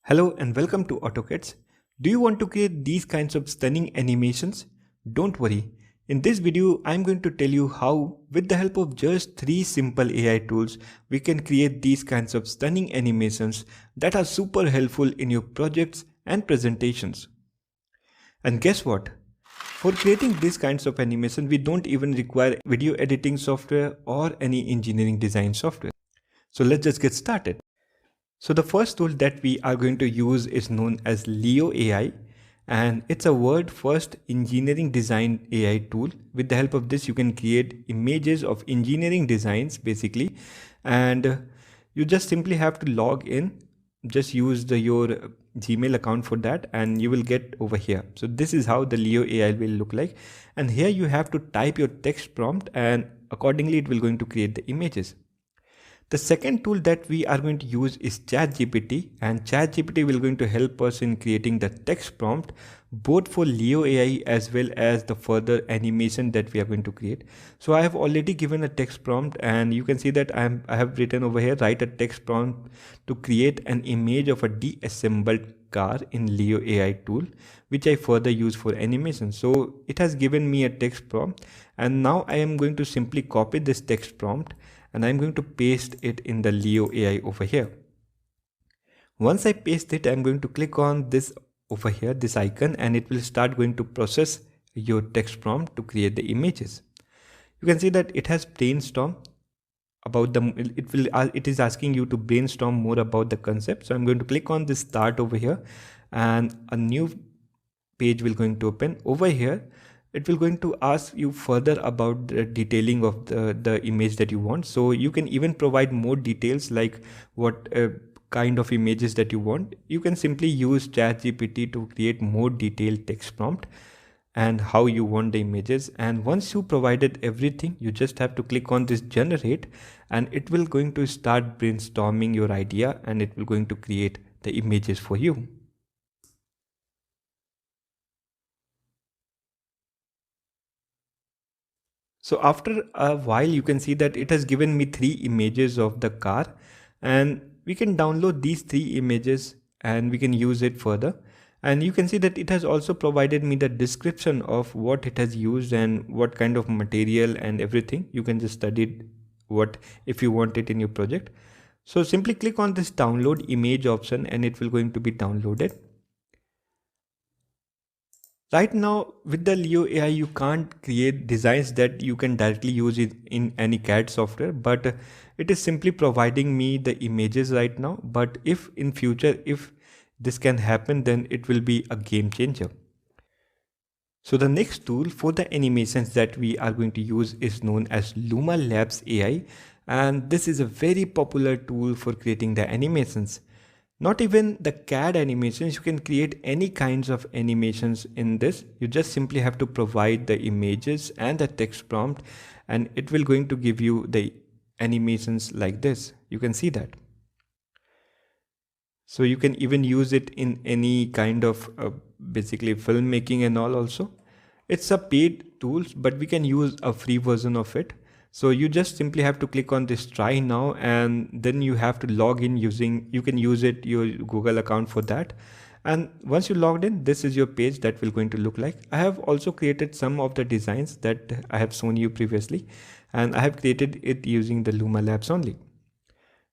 Hello and welcome to AutoCADs. Do you want to create these kinds of stunning animations? Don't worry. In this video, I'm going to tell you how, with the help of just 3 simple AI tools, we can create these kinds of stunning animations that are super helpful in your projects and presentations. And guess what? For creating these kinds of animation, we don't even require video editing software or any engineering design software. So let's just get started. So the first tool that we are going to use is known as Leo AI, and it's a word first engineering design AI tool. With the help of this, you can create images of engineering designs basically, and you just simply have to log in. Just use your Gmail account for that and you will get over here. So this is how the Leo AI will look like, and here you have to type your text prompt and accordingly it will going to create the images. The second tool that we are going to use is Chatgpt, and Chatgpt will going to help us in creating the text prompt both for Leo AI as well as the further animation that we are going to create. So I have already given a text prompt and you can see that I have written over here, write a text prompt to create an image of a deassembled car in Leo AI tool, which I further use for animation. So it has given me a text prompt, and now I am going to simply copy this text prompt and I'm going to paste it in the Leo AI over here. Once I paste it, I'm going to click on this over here, this icon, and it will start going to process your text prompt to create the images. You can see that it has brainstorm about it is asking you to brainstorm more about the concept. So I'm going to click on this start over here and a new page will going to open over here. It will going to ask you further about the detailing of the image that you want. So you can even provide more details like what kind of images that you want. You can simply use ChatGPT to create more detailed text prompt and how you want the images. And once you provided everything, you just have to click on this generate and it will going to start brainstorming your idea and it will going to create the images for you. So after a while, you can see that it has given me 3 images of the car, and we can download these 3 images and we can use it further. And you can see that it has also provided me the description of what it has used and what kind of material and everything. You can just study what if you want it in your project. So simply click on this download image option and it will going to be downloaded. Right now with the Leo AI, you can't create designs that you can directly use it in any CAD software, but it is simply providing me the images right now. But if in future, if this can happen, then it will be a game changer. So the next tool for the animations that we are going to use is known as Luma Labs AI, and this is a very popular tool for creating the animations. Not even the CAD animations, you can create any kinds of animations in this. You just simply have to provide the images and the text prompt and it will going to give you the animations like this. You can see that. So you can even use it in any kind of basically filmmaking and all also. It's a paid tool, but we can use a free version of it. So you just simply have to click on this try now and then you have to log in using, you can use it your Google account for that. And once you logged in, this is your page that will going to look like. I have also created some of the designs that I have shown you previously, and I have created it using the Luma Labs only.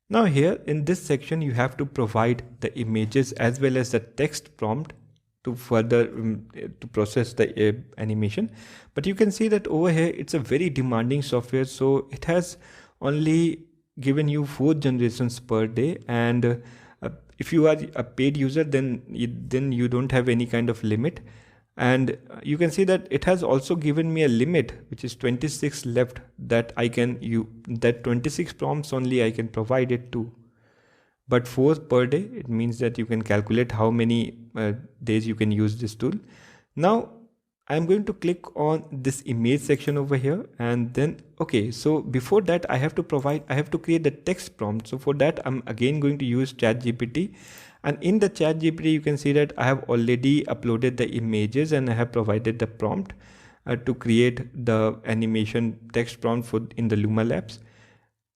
Now here in this section, you have to provide the images as well as the text prompt to further to process the animation. But you can see that over here it's a very demanding software, so it has only given you 4 generations per day, and if you are a paid user, then you don't have any kind of limit. And you can see that it has also given me a limit which is 26 left that I can that 26 prompts only I can provide it to. But 4 per day, it means that you can calculate how many days you can use this tool. Now I'm going to click on this image section over here, and then okay, so before that I have to create the text prompt. So for that I'm again going to use ChatGPT, and in the ChatGPT you can see that I have already uploaded the images and I have provided the prompt to create the animation text prompt for in the Luma Labs.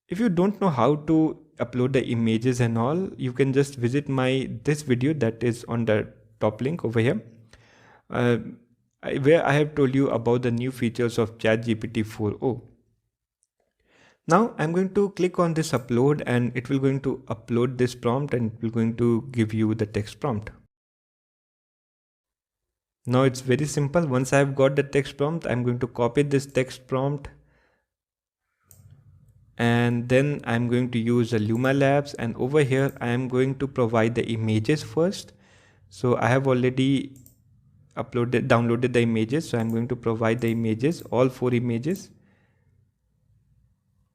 If you don't know how to upload the images and all, you can just visit my this video that is on the top link over here, uh, where I have told you about the new features of ChatGPT 4.0. Now I'm going to click on this upload, and it will going to upload this prompt, and it will going to give you the text prompt. Now it's very simple. Once I have got the text prompt, I'm going to copy this text prompt, and then I'm going to use the Luma Labs, and over here I am going to provide the images first. So I have already downloaded the images, so I'm going to provide the images, all 4 images.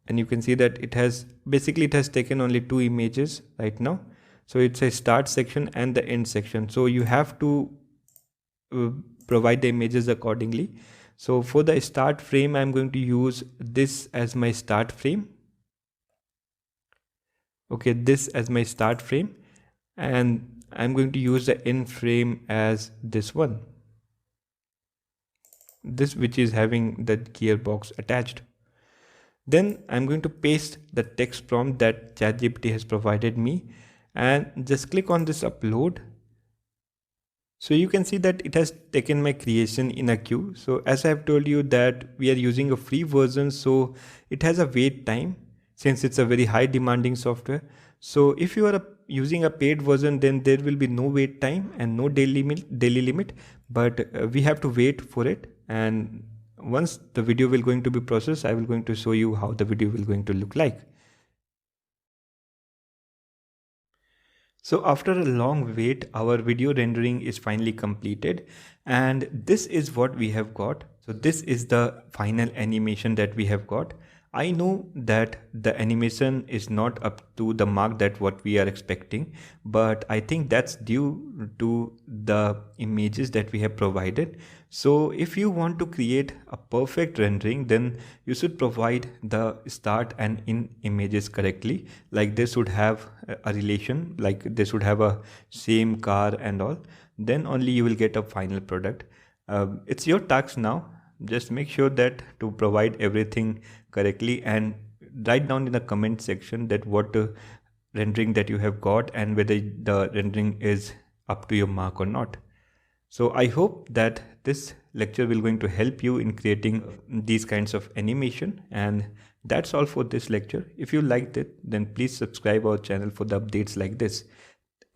And you can see that it has taken only 2 images right now. So it's a start section and the end section, so you have to provide the images accordingly. So for the start frame, I'm going to use this as my start frame. Okay, this as my start frame, and I'm going to use the end frame as this one, this which is having the gearbox attached. Then I'm going to paste the text prompt that ChatGPT has provided me, and just click on this upload. So you can see that it has taken my creation in a queue. So as I have told you that we are using a free version, so it has a wait time since it's a very high demanding software. So if you are using a paid version, then there will be no wait time and no daily limit, but we have to wait for it. And once the video will going to be processed, I will going to show you how the video will going to look like. So after a long wait, our video rendering is finally completed, and this is what we have got. So this is the final animation that we have got. I know that the animation is not up to the mark that what we are expecting, but I think that's due to the images that we have provided. So if you want to create a perfect rendering, then you should provide the start and end images correctly. Like they should have a relation, like they should have a same car and all. Then only you will get a final product. It's your task now. Just make sure that to provide everything correctly, and write down in the comment section that what rendering that you have got and whether the rendering is up to your mark or not. So I hope that this lecture will going to help you in creating these kinds of animation, and that's all for this lecture. If you liked it, then please subscribe our channel for the updates like this,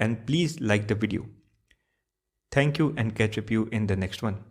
and please like the video. Thank you, and catch up you in the next one.